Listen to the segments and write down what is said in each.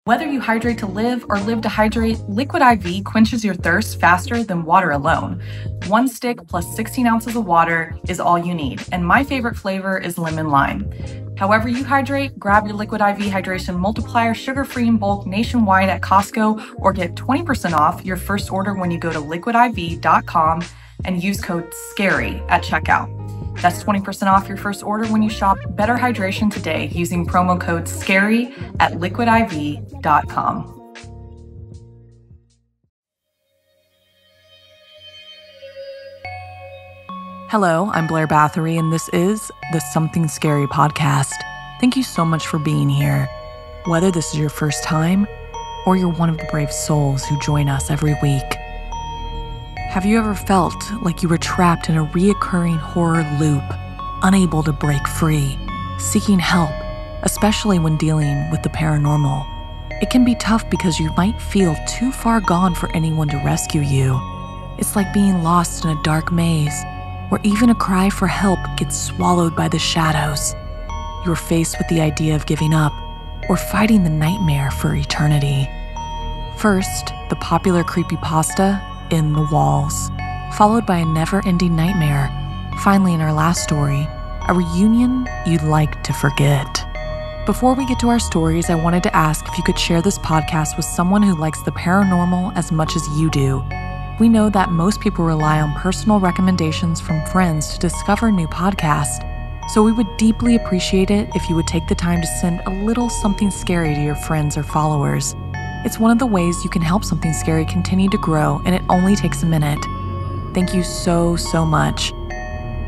Whether you hydrate to live or live to hydrate, Liquid IV quenches your thirst faster than water alone. One stick plus 16 ounces of water is all you need, and my favorite flavor is lemon lime. However you hydrate, grab your Liquid IV Hydration Multiplier sugar-free in bulk nationwide at Costco or get 20% off your first order when you go to liquidiv.com and use code SCARY at checkout. That's 20% off your first order when you shop Better Hydration today using promo code SCARY at liquidiv.com. Hello, I'm Blair Bathory, and this is the Something Scary podcast. Thank you so much for being here. Whether this is your first time or you're one of the brave souls who join us every week. Have you ever felt like you were trapped in a reoccurring horror loop, unable to break free, seeking help, especially when dealing with the paranormal? It can be tough because you might feel too far gone for anyone to rescue you. It's like being lost in a dark maze, where even a cry for help gets swallowed by the shadows. You're faced with the idea of giving up or fighting the nightmare for eternity. First, the popular CreepyPasta, In the Walls, followed by a never-ending nightmare. Finally, in our last story, a reunion you'd like to forget. Before we get to our stories, I wanted to ask if you could share this podcast with someone who likes the paranormal as much as you do. We know that most people rely on personal recommendations from friends to discover new podcasts, so we would deeply appreciate it if you would take the time to send a little something scary to your friends or followers. It's one of the ways you can help Something Scary continue to grow, and it only takes a minute. Thank you so much.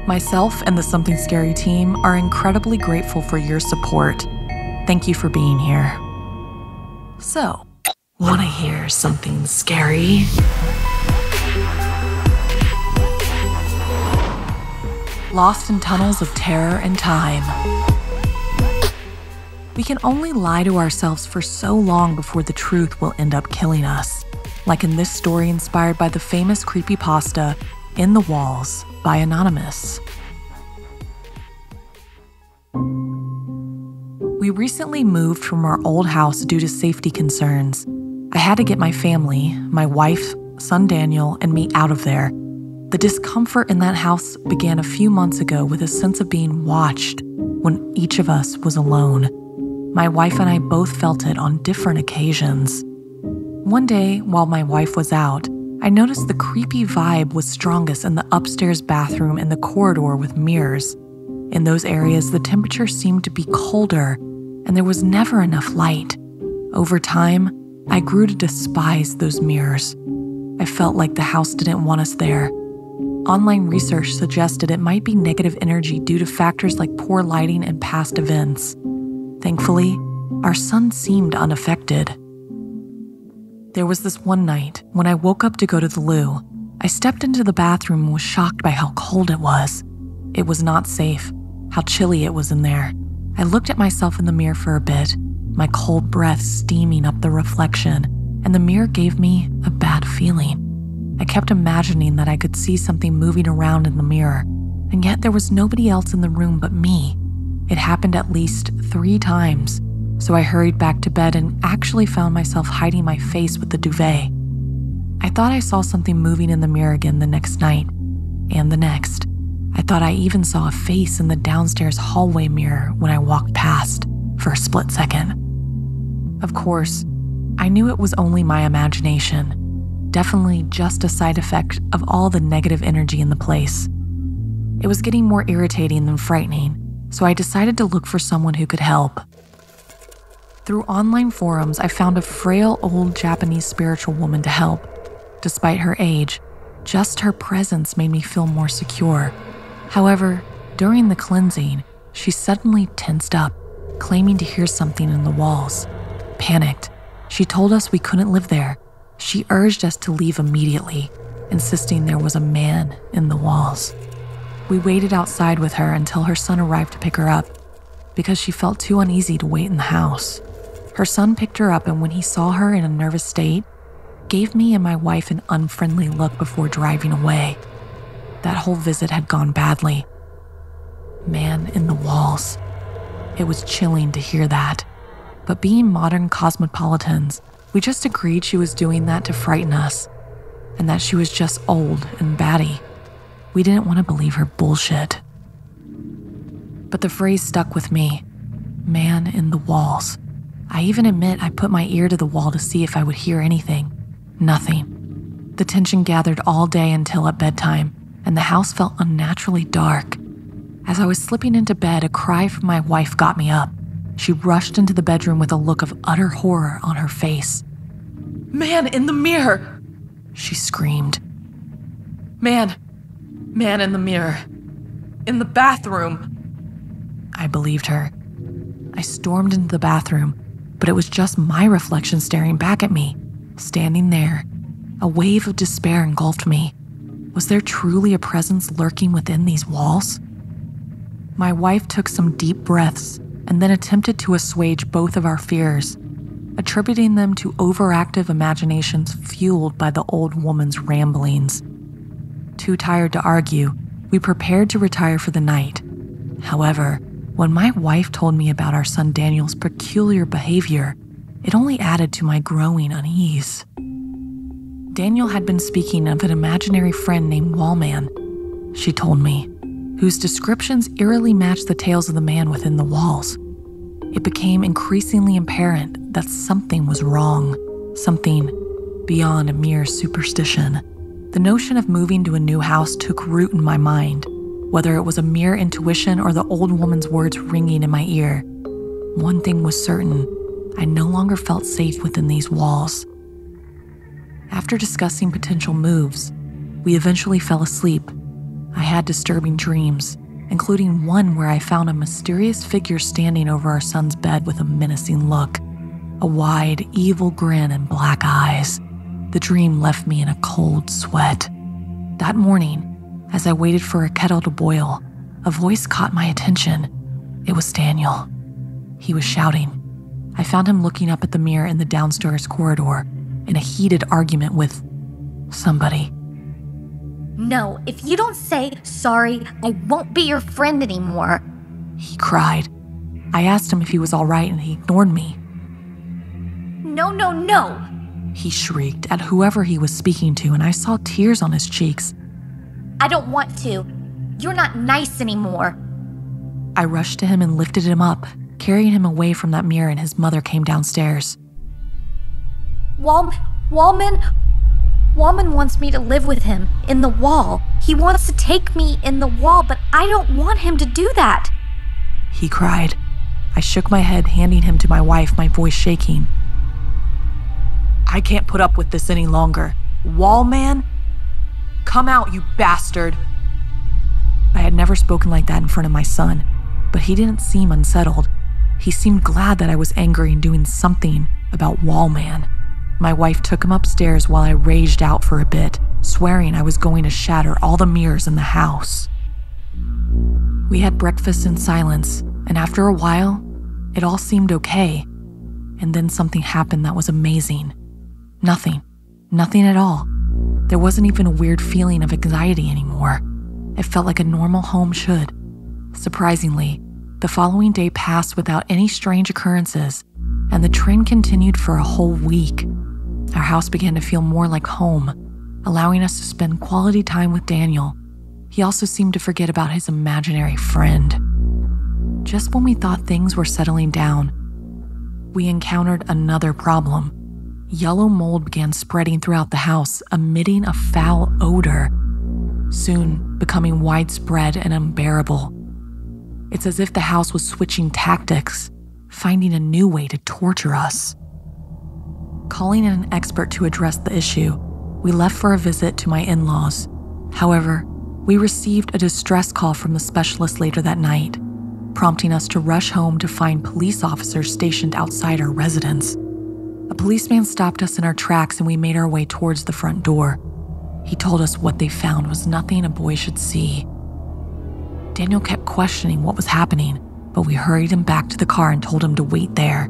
Myself and the Something Scary team are incredibly grateful for your support. Thank you for being here. So, wanna hear something scary? Lost in tunnels of terror and time. We can only lie to ourselves for so long before the truth will end up killing us, like in this story inspired by the famous creepypasta, In the Walls by Anonymous. We recently moved from our old house due to safety concerns. I had to get my family, my wife, son Daniel, and me out of there. The discomfort in that house began a few months ago with a sense of being watched when each of us was alone. My wife and I both felt it on different occasions. One day, while my wife was out, I noticed the creepy vibe was strongest in the upstairs bathroom and the corridor with mirrors. In those areas, the temperature seemed to be colder, and there was never enough light. Over time, I grew to despise those mirrors. I felt like the house didn't want us there. Online research suggested it might be negative energy due to factors like poor lighting and past events. Thankfully, our son seemed unaffected. There was this one night when I woke up to go to the loo. I stepped into the bathroom and was shocked by how cold it was. It was not safe, how chilly it was in there. I looked at myself in the mirror for a bit, my cold breath steaming up the reflection, and the mirror gave me a bad feeling. I kept imagining that I could see something moving around in the mirror, and yet there was nobody else in the room but me. It happened at least 3 times, so I hurried back to bed and actually found myself hiding my face with the duvet. I thought I saw something moving in the mirror again the next night, and the next. I thought I even saw a face in the downstairs hallway mirror when I walked past for a split second. Of course, I knew it was only my imagination. Definitely just a side effect of all the negative energy in the place. It was getting more irritating than frightening, so I decided to look for someone who could help. Through online forums, I found a frail old Japanese spiritual woman to help. Despite her age, just her presence made me feel more secure. However, during the cleansing, she suddenly tensed up, claiming to hear something in the walls. Panicked, she told us we couldn't live there. She urged us to leave immediately, insisting there was a man in the walls. We waited outside with her until her son arrived to pick her up, because she felt too uneasy to wait in the house. Her son picked her up, and when he saw her in a nervous state, gave me and my wife an unfriendly look before driving away. That whole visit had gone badly. Man in the walls. It was chilling to hear that. But being modern cosmopolitans, we just agreed she was doing that to frighten us, and that she was just old and batty. We didn't want to believe her bullshit. But the phrase stuck with me, man in the walls. I even admit I put my ear to the wall to see if I would hear anything. Nothing. The tension gathered all day until at bedtime, and the house felt unnaturally dark. As I was slipping into bed, a cry from my wife got me up. She rushed into the bedroom with a look of utter horror on her face. "Man in the mirror!" she screamed. Man in the mirror. In the bathroom." I believed her. I stormed into the bathroom, but it was just my reflection staring back at me, standing there. A wave of despair engulfed me. Was there truly a presence lurking within these walls? My wife took some deep breaths and then attempted to assuage both of our fears, attributing them to overactive imaginations fueled by the old woman's ramblings. Too tired to argue, we prepared to retire for the night. However, when my wife told me about our son Daniel's peculiar behavior, it only added to my growing unease. Daniel had been speaking of an imaginary friend named Wallman, she told me, whose descriptions eerily matched the tales of the man within the walls. It became increasingly apparent that something was wrong, something beyond a mere superstition. The notion of moving to a new house took root in my mind, whether it was a mere intuition or the old woman's words ringing in my ear. One thing was certain, I no longer felt safe within these walls. After discussing potential moves, we eventually fell asleep. I had disturbing dreams, including one where I found a mysterious figure standing over our son's bed with a menacing look, a wide, evil grin and black eyes. The dream left me in a cold sweat. That morning, as I waited for a kettle to boil, a voice caught my attention. It was Daniel. He was shouting. I found him looking up at the mirror in the downstairs corridor in a heated argument with somebody. "No, if you don't say sorry, I won't be your friend anymore," he cried. I asked him if he was all right and he ignored me. No, He shrieked at whoever he was speaking to, and I saw tears on his cheeks. "I don't want to. You're not nice anymore." I rushed to him and lifted him up, carrying him away from that mirror, and his mother came downstairs. Wallman wants me to live with him in the wall. He wants to take me in the wall, but I don't want him to do that," he cried. I shook my head, handing him to my wife, my voice shaking. "I can't put up with this any longer. Wallman? Come out, you bastard!" I had never spoken like that in front of my son, but he didn't seem unsettled. He seemed glad that I was angry and doing something about Wallman. My wife took him upstairs while I raged out for a bit, swearing I was going to shatter all the mirrors in the house. We had breakfast in silence, and after a while, it all seemed okay. And then something happened that was amazing. Nothing at all. There wasn't even a weird feeling of anxiety anymore. It felt like a normal home should. Surprisingly, the following day passed without any strange occurrences, and the trend continued for a whole week. Our house began to feel more like home, allowing us to spend quality time with Daniel. He also seemed to forget about his imaginary friend. Just when we thought things were settling down, we encountered another problem. Yellow mold began spreading throughout the house, emitting a foul odor, soon becoming widespread and unbearable. It's as if the house was switching tactics, finding a new way to torture us. Calling in an expert to address the issue, we left for a visit to my in-laws. However, we received a distress call from the specialist later that night, prompting us to rush home to find police officers stationed outside our residence. A policeman stopped us in our tracks and we made our way towards the front door. He told us what they found was nothing a boy should see. Daniel kept questioning what was happening, but we hurried him back to the car and told him to wait there.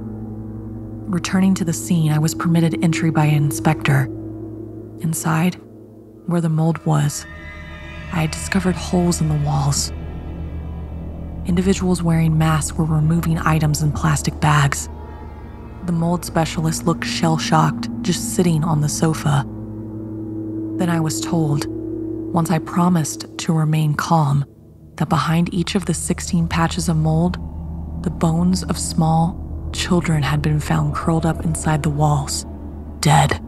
Returning to the scene, I was permitted entry by an inspector. Inside, where the mold was, I had discovered holes in the walls. Individuals wearing masks were removing items in plastic bags. The mold specialist looked shell-shocked, just sitting on the sofa. Then I was told, once I promised to remain calm, that behind each of the 16 patches of mold, the bones of small children had been found curled up inside the walls, dead.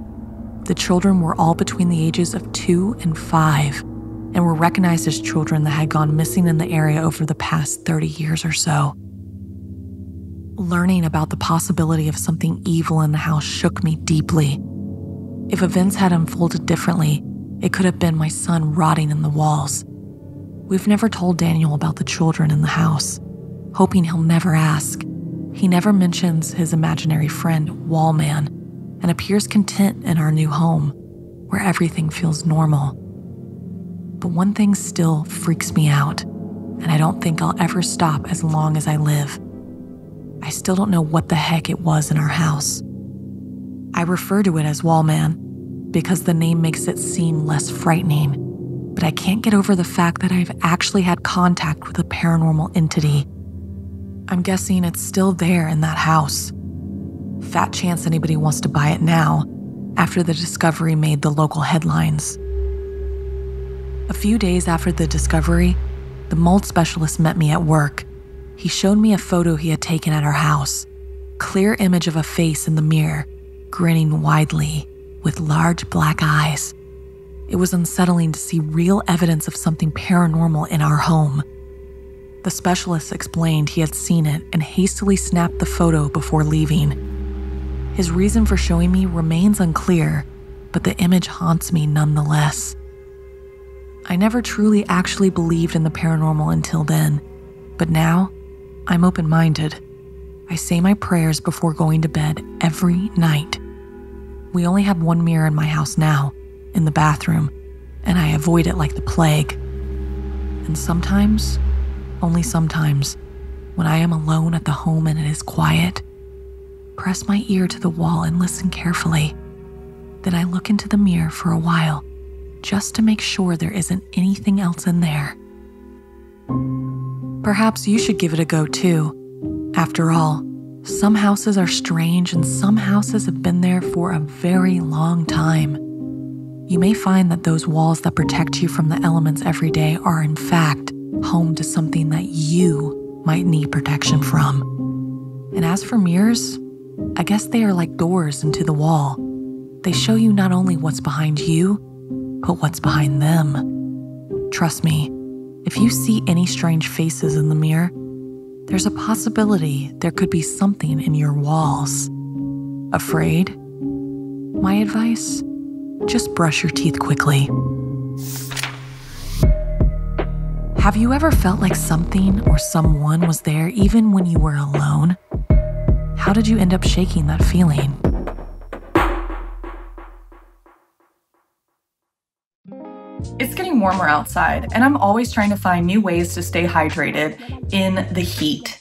The children were all between the ages of 2 and 5 and were recognized as children that had gone missing in the area over the past 30 years or so. Learning about the possibility of something evil in the house shook me deeply. If events had unfolded differently, it could have been my son rotting in the walls. We've never told Daniel about the children in the house, hoping he'll never ask. He never mentions his imaginary friend, Wallman, and appears content in our new home, where everything feels normal. But one thing still freaks me out, and I don't think I'll ever stop as long as I live. I still don't know what the heck it was in our house. I refer to it as Wallman because the name makes it seem less frightening, but I can't get over the fact that I've actually had contact with a paranormal entity. I'm guessing it's still there in that house. Fat chance anybody wants to buy it now, after the discovery made the local headlines. A few days after the discovery, the mold specialist met me at work. He showed me a photo he had taken at our house. Clear image of a face in the mirror, grinning widely, with large black eyes. It was unsettling to see real evidence of something paranormal in our home. The specialist explained he had seen it and hastily snapped the photo before leaving. His reason for showing me remains unclear, but the image haunts me nonetheless. I never truly actually believed in the paranormal until then, but now I'm open-minded. I say my prayers before going to bed every night. We only have one mirror in my house now, in the bathroom, and I avoid it like the plague. And sometimes, only sometimes, when I am alone at the home and it is quiet, press my ear to the wall and listen carefully. Then I look into the mirror for a while, just to make sure there isn't anything else in there. Perhaps you should give it a go too. After all, some houses are strange and some houses have been there for a very long time. You may find that those walls that protect you from the elements every day are in fact home to something that you might need protection from. And as for mirrors, I guess they are like doors into the wall. They show you not only what's behind you, but what's behind them. Trust me, if you see any strange faces in the mirror, there's a possibility there could be something in your walls. Afraid? My advice? Just brush your teeth quickly. Have you ever felt like something or someone was there even when you were alone? How did you end up shaking that feeling? It's getting warmer outside, and I'm always trying to find new ways to stay hydrated in the heat.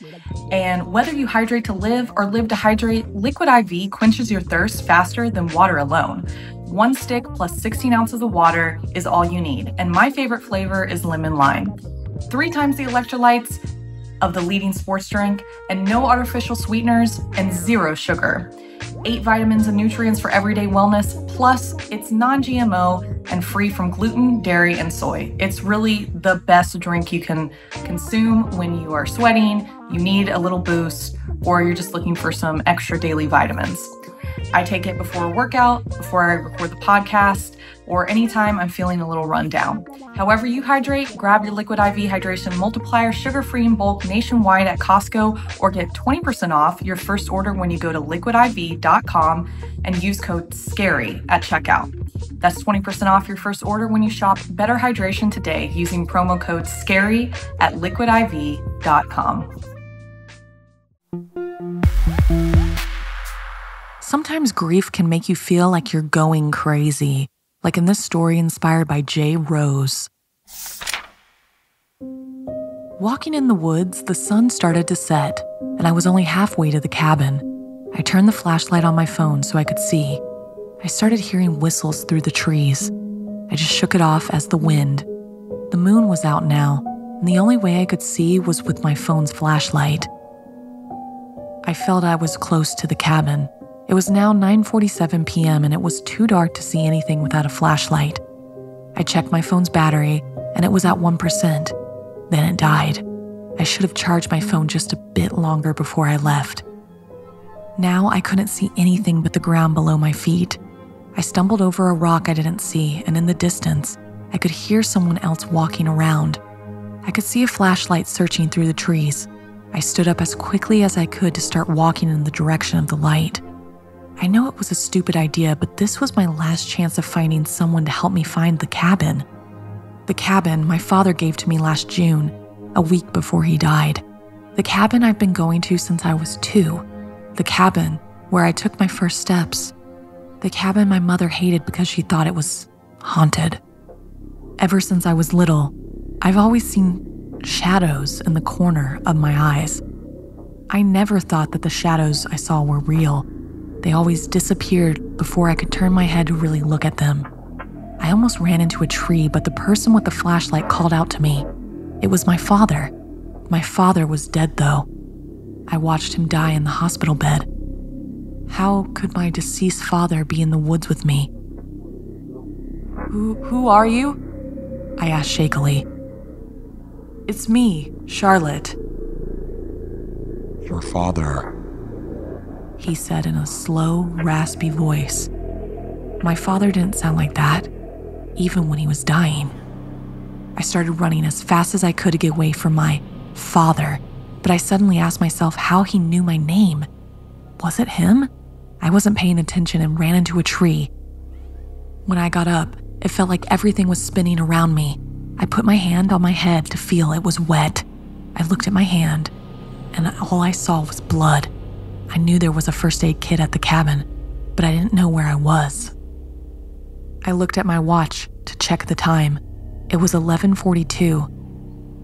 And whether you hydrate to live or live to hydrate, Liquid IV quenches your thirst faster than water alone. 1 stick plus 16 ounces of water is all you need, and my favorite flavor is lemon lime. 3 times the electrolytes of the leading sports drink, and no artificial sweeteners, and 0 sugar. 8 vitamins and nutrients for everyday wellness, plus it's non-GMO and free from gluten, dairy, and soy. It's really the best drink you can consume when you are sweating, you need a little boost, or you're just looking for some extra daily vitamins. I take it before a workout, before I record the podcast, or anytime I'm feeling a little run down. However you hydrate, grab your Liquid IV Hydration Multiplier sugar-free in bulk nationwide at Costco, or get 20% off your first order when you go to liquidiv.com and use code SCARY at checkout. That's 20% off your first order when you shop Better Hydration today using promo code SCARY at liquidiv.com. Sometimes grief can make you feel like you're going crazy, like in this story inspired by J. Rose. Walking in the woods, the sun started to set, and I was only halfway to the cabin. I turned the flashlight on my phone so I could see. I started hearing whistles through the trees. I just shook it off as the wind. The moon was out now, and the only way I could see was with my phone's flashlight. I felt I was close to the cabin. It was now 9:47 p.m. and it was too dark to see anything without a flashlight. I checked my phone's battery and it was at 1%. Then it died. I should have charged my phone just a bit longer before I left. Now I couldn't see anything but the ground below my feet. I stumbled over a rock I didn't see, and in the distance, I could hear someone else walking around. I could see a flashlight searching through the trees. I stood up as quickly as I could to start walking in the direction of the light. I know it was a stupid idea, but this was my last chance of finding someone to help me find the cabin. The cabin my father gave to me last June, a week before he died. The cabin I've been going to since I was 2. The cabin where I took my first steps. The cabin my mother hated because she thought it was haunted. Ever since I was little, I've always seen shadows in the corner of my eyes. I never thought that the shadows I saw were real. They always disappeared before I could turn my head to really look at them. I almost ran into a tree, but the person with the flashlight called out to me. It was my father. My father was dead, though. I watched him die in the hospital bed. How could my deceased father be in the woods with me? Who are you? I asked shakily. It's me, Charlotte. Your father, he said in a slow, raspy voice. My father didn't sound like that, even when he was dying. I started running as fast as I could to get away from my father, but I suddenly asked myself how he knew my name. Was it him? I wasn't paying attention and ran into a tree. When I got up, it felt like everything was spinning around me. I put my hand on my head to feel it was wet. I looked at my hand, and all I saw was blood. I knew there was a first aid kit at the cabin, but I didn't know where I was. I looked at my watch to check the time. It was 11:42.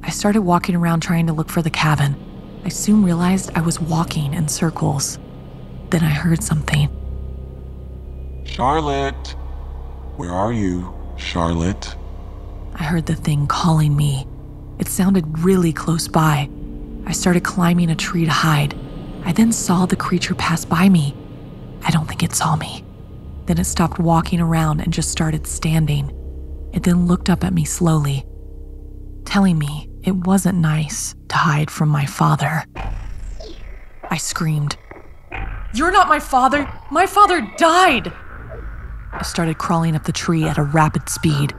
I started walking around trying to look for the cabin. I soon realized I was walking in circles. Then I heard something. Charlotte, where are you, Charlotte? I heard the thing calling me. It sounded really close by. I started climbing a tree to hide. I then saw the creature pass by me. I don't think it saw me. Then it stopped walking around and just started standing. It then looked up at me slowly, telling me it wasn't nice to hide from my father. I screamed, "You're not my father! My father died!" I started crawling up the tree at a rapid speed.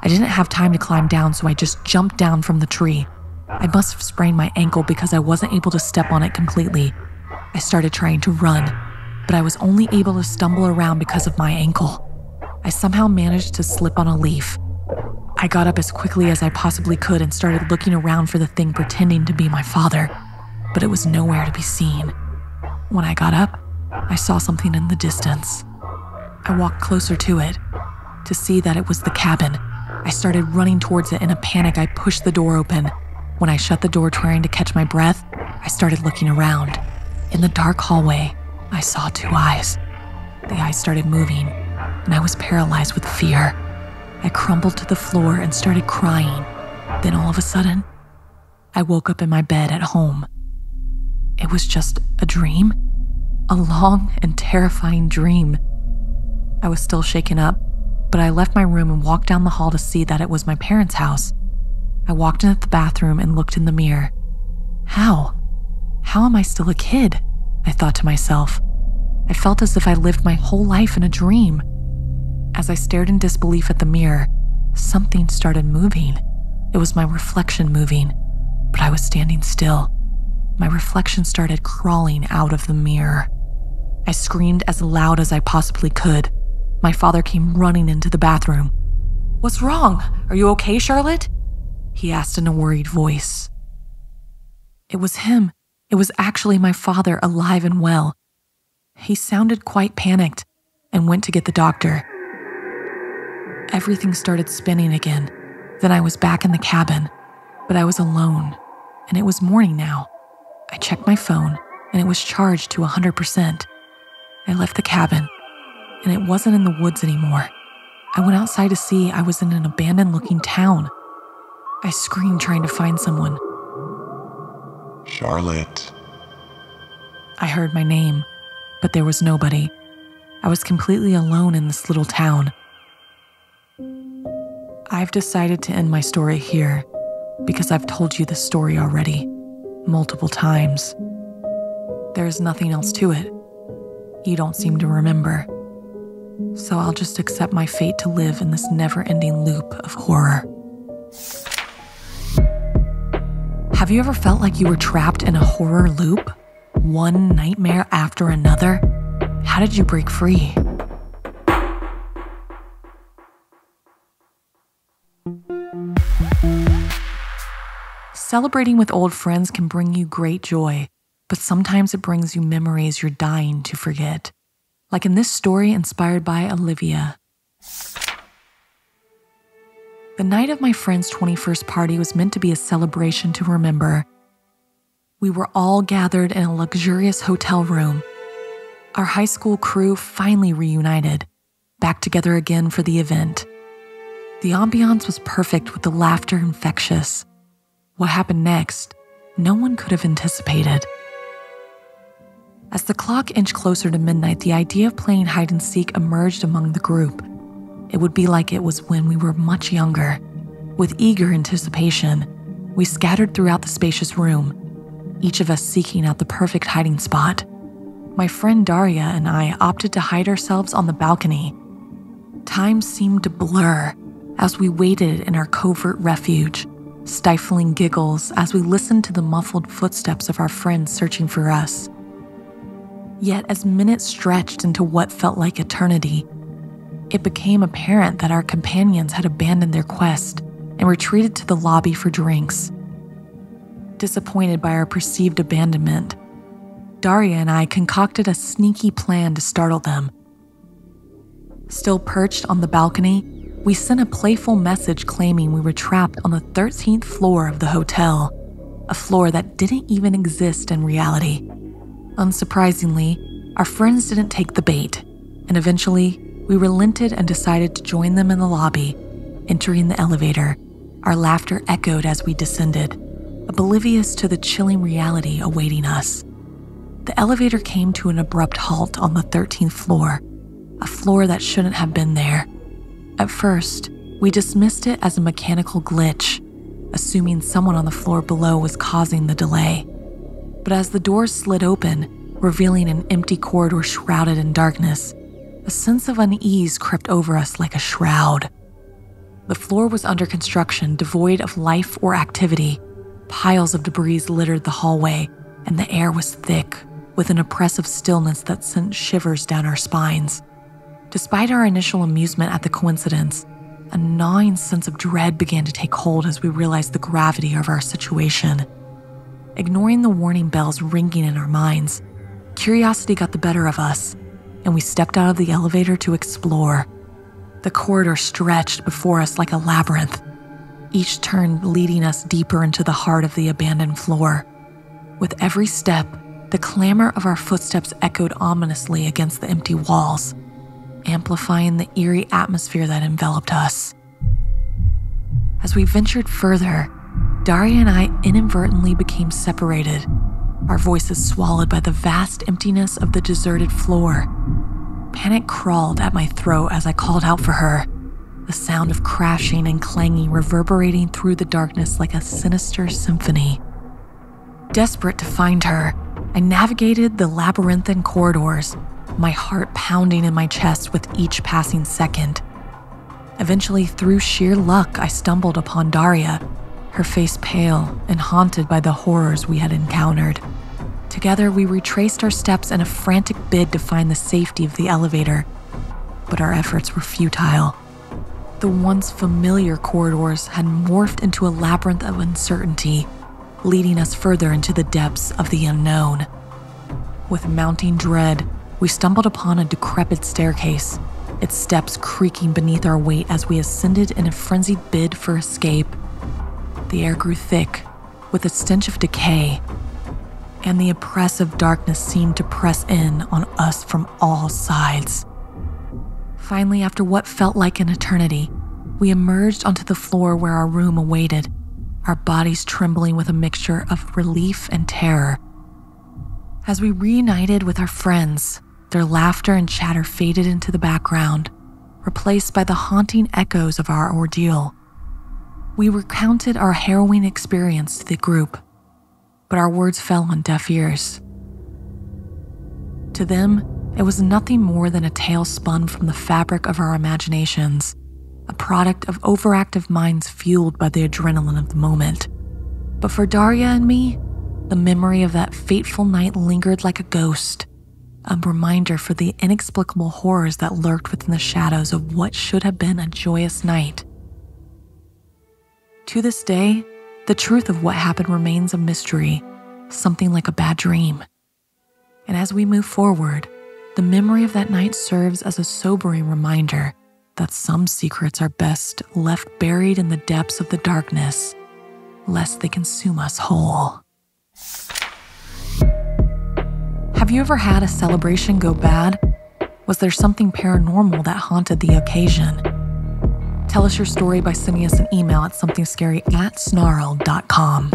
I didn't have time to climb down, so I just jumped down from the tree. I must have sprained my ankle because I wasn't able to step on it completely. I started trying to run, but I was only able to stumble around because of my ankle. I somehow managed to slip on a leaf. I got up as quickly as I possibly could and started looking around for the thing pretending to be my father, but it was nowhere to be seen. When I got up, I saw something in the distance. I walked closer to it to see that it was the cabin. I started running towards it. In a panic, I pushed the door open. When I shut the door trying to catch my breath, I started looking around. In the dark hallway, I saw 2 eyes. The eyes started moving, and I was paralyzed with fear. I crumbled to the floor and started crying. Then all of a sudden, I woke up in my bed at home. It was just a dream, a long and terrifying dream. I was still shaken up, but I left my room and walked down the hall to see that it was my parents' house. I walked into the bathroom and looked in the mirror. How am I still a kid? I thought to myself. I felt as if I lived my whole life in a dream. As I stared in disbelief at the mirror, something started moving. It was my reflection moving, but I was standing still. My reflection started crawling out of the mirror. I screamed as loud as I possibly could. My father came running into the bathroom. "What's wrong? Are you okay, Charlotte?" he asked in a worried voice. It was him. It was actually my father, alive and well. He sounded quite panicked and went to get the doctor. Everything started spinning again. Then I was back in the cabin, but I was alone, and it was morning now. I checked my phone, and it was charged to 100%. I left the cabin, and it wasn't in the woods anymore. I went outside to see I was in an abandoned-looking town. I screamed trying to find someone. Charlotte. I heard my name, but there was nobody. I was completely alone in this little town. I've decided to end my story here because I've told you this story already, multiple times. There is nothing else to it. You don't seem to remember. So I'll just accept my fate to live in this never-ending loop of horror. Have you ever felt like you were trapped in a horror loop? One nightmare after another? How did you break free? Celebrating with old friends can bring you great joy, but sometimes it brings you memories you're dying to forget. Like in this story inspired by Olivia. The night of my friend's 21st party was meant to be a celebration to remember. We were all gathered in a luxurious hotel room. Our high school crew finally reunited, back together again for the event. The ambiance was perfect with the laughter infectious. What happened next, no one could have anticipated. As the clock inched closer to midnight, the idea of playing hide and seek emerged among the group. It would be like it was when we were much younger. With eager anticipation, we scattered throughout the spacious room, each of us seeking out the perfect hiding spot. My friend Daria and I opted to hide ourselves on the balcony. Time seemed to blur as we waited in our covert refuge, stifling giggles as we listened to the muffled footsteps of our friends searching for us. Yet as minutes stretched into what felt like eternity, it became apparent that our companions had abandoned their quest and retreated to the lobby for drinks. Disappointed by our perceived abandonment, Daria and I concocted a sneaky plan to startle them. Still perched on the balcony, we sent a playful message claiming we were trapped on the 13th floor of the hotel, a floor that didn't even exist in reality. Unsurprisingly, our friends didn't take the bait, and eventually, we relented and decided to join them in the lobby. Entering the elevator, our laughter echoed as we descended, oblivious to the chilling reality awaiting us. The elevator came to an abrupt halt on the 13th floor, a floor that shouldn't have been there. At first, we dismissed it as a mechanical glitch, assuming someone on the floor below was causing the delay. But as the doors slid open, revealing an empty corridor shrouded in darkness, a sense of unease crept over us like a shroud. The floor was under construction, devoid of life or activity. Piles of debris littered the hallway, and the air was thick, with an oppressive stillness that sent shivers down our spines. Despite our initial amusement at the coincidence, a gnawing sense of dread began to take hold as we realized the gravity of our situation. Ignoring the warning bells ringing in our minds, curiosity got the better of us, and we stepped out of the elevator to explore. The corridor stretched before us like a labyrinth, each turn leading us deeper into the heart of the abandoned floor. With every step, the clamor of our footsteps echoed ominously against the empty walls, amplifying the eerie atmosphere that enveloped us. As we ventured further, Daria and I inadvertently became separated, our voices swallowed by the vast emptiness of the deserted floor. Panic crawled at my throat as I called out for her, the sound of crashing and clanging reverberating through the darkness like a sinister symphony. Desperate to find her, I navigated the labyrinthine corridors, my heart pounding in my chest with each passing second. Eventually, through sheer luck, I stumbled upon Daria, her face pale and haunted by the horrors we had encountered. Together, we retraced our steps in a frantic bid to find the safety of the elevator, but our efforts were futile. The once familiar corridors had morphed into a labyrinth of uncertainty, leading us further into the depths of the unknown. With mounting dread, we stumbled upon a decrepit staircase, its steps creaking beneath our weight as we ascended in a frenzied bid for escape. The air grew thick, with a stench of decay, and the oppressive darkness seemed to press in on us from all sides. Finally, after what felt like an eternity, we emerged onto the floor where our room awaited, our bodies trembling with a mixture of relief and terror. As we reunited with our friends, their laughter and chatter faded into the background, replaced by the haunting echoes of our ordeal. We recounted our harrowing experience to the group, but our words fell on deaf ears. To them, it was nothing more than a tale spun from the fabric of our imaginations, a product of overactive minds fueled by the adrenaline of the moment. But for Daria and me, the memory of that fateful night lingered like a ghost, a reminder for the inexplicable horrors that lurked within the shadows of what should have been a joyous night. To this day, the truth of what happened remains a mystery, something like a bad dream. And as we move forward, the memory of that night serves as a sobering reminder that some secrets are best left buried in the depths of the darkness, lest they consume us whole. Have you ever had a celebration go bad? Was there something paranormal that haunted the occasion? Tell us your story by sending us an email at somethingscary@snarled.com.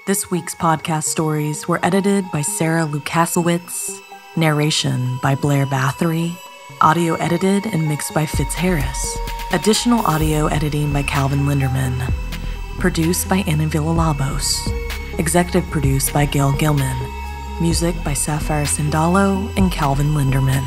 This week's podcast stories were edited by Sarah Lukasiewicz, narration by Blair Bathory, audio edited and mixed by Fitz Harris, additional audio editing by Calvin Linderman, produced by Anna Villalobos, executive produced by Gail Gilman, music by Sapphire Sindalo and Calvin Linderman.